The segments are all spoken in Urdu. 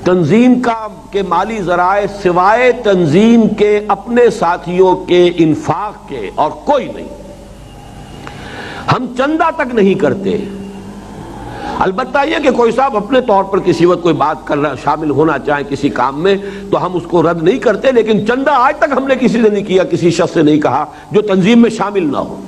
تنظیم کے مالی ذرائع سوائے تنظیم کے اپنے ساتھیوں کے انفاق کے اور کوئی نہیں. ہم چندہ تک نہیں کرتے. البتہ یہ کہ کوئی صاحب اپنے طور پر کسی وقت کوئی بات کرنا شامل ہونا چاہے کسی کام میں تو ہم اس کو رد نہیں کرتے، لیکن چندہ آج تک ہم نے کسی نے نہیں کیا، کسی شخص سے نہیں کہا جو تنظیم میں شامل نہ ہو.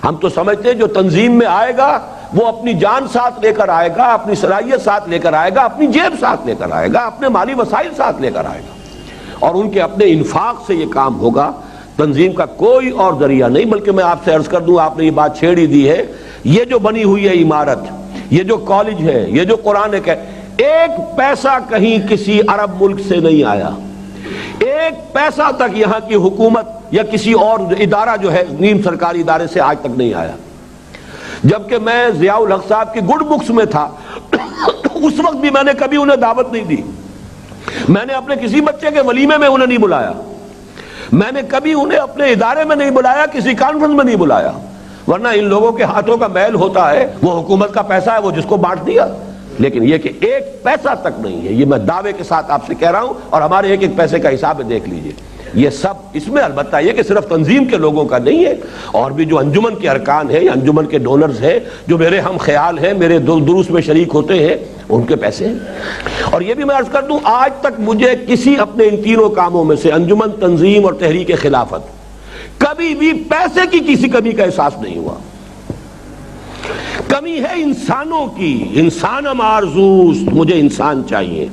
ہم تو سمجھتے ہیں جو تنظیم میں آئے گا وہ اپنی جان ساتھ لے کر آئے گا، اپنی صلاحیت ساتھ لے کر آئے گا، اپنی جیب ساتھ لے کر آئے گا، اپنے مالی وسائل ساتھ لے کر آئے گا، اور ان کے اپنے انفاق سے یہ کام ہوگا. تنظیم کا کوئی اور ذریعہ نہیں. بلکہ میں آپ سے عرض کر دوں، آپ نے یہ بات چھیڑ ہی دی ہے، یہ جو بنی ہوئی ہے عمارت، یہ جو کالج ہے، یہ جو قرآن ہے، ایک پیسہ کہیں کسی عرب ملک سے نہیں آیا. ایک پیسہ تک یہاں کی حکومت یا کسی اور ادارہ جو ہے نیم سرکاری ادارے سے آج تک نہیں آیا. جبکہ میں ضیاء الحق صاحب کی گڈ بکس میں تھا اس وقت بھی میں نے کبھی انہیں دعوت نہیں دی. میں نے اپنے کسی بچے کے ولیمے میں انہیں نہیں بلایا، میں نے کبھی انہیں اپنے ادارے میں نہیں بلایا، کسی کانفرنس میں نہیں بلایا. ورنہ ان لوگوں کے ہاتھوں کا میل ہوتا ہے، وہ حکومت کا پیسہ ہے، وہ جس کو بانٹ دیا. لیکن یہ کہ ایک پیسہ تک نہیں ہے، یہ میں دعوے کے ساتھ آپ سے کہہ رہا ہوں، اور ہمارے ایک ایک پیسے کا حساب ہے، دیکھ لیجئے. یہ سب اس میں البتہ یہ کہ صرف تنظیم کے لوگوں کا نہیں ہے، اور بھی جو انجمن کے ارکان ہیں یا انجمن کے ڈونرز ہیں، جو میرے ہم خیال ہیں، میرے دروس میں شریک ہوتے ہیں، ان کے پیسے ہیں. اور یہ بھی میں عرض کر دوں، آج تک مجھے کسی اپنے ان تینوں کاموں میں سے انجمن، تنظیم اور تحریک خلافت کبھی بھی پیسے کی کسی کمی کا احساس نہیں ہوا. کمی ہے انسانوں کی. انسان آرزوست، مجھے انسان چاہیے.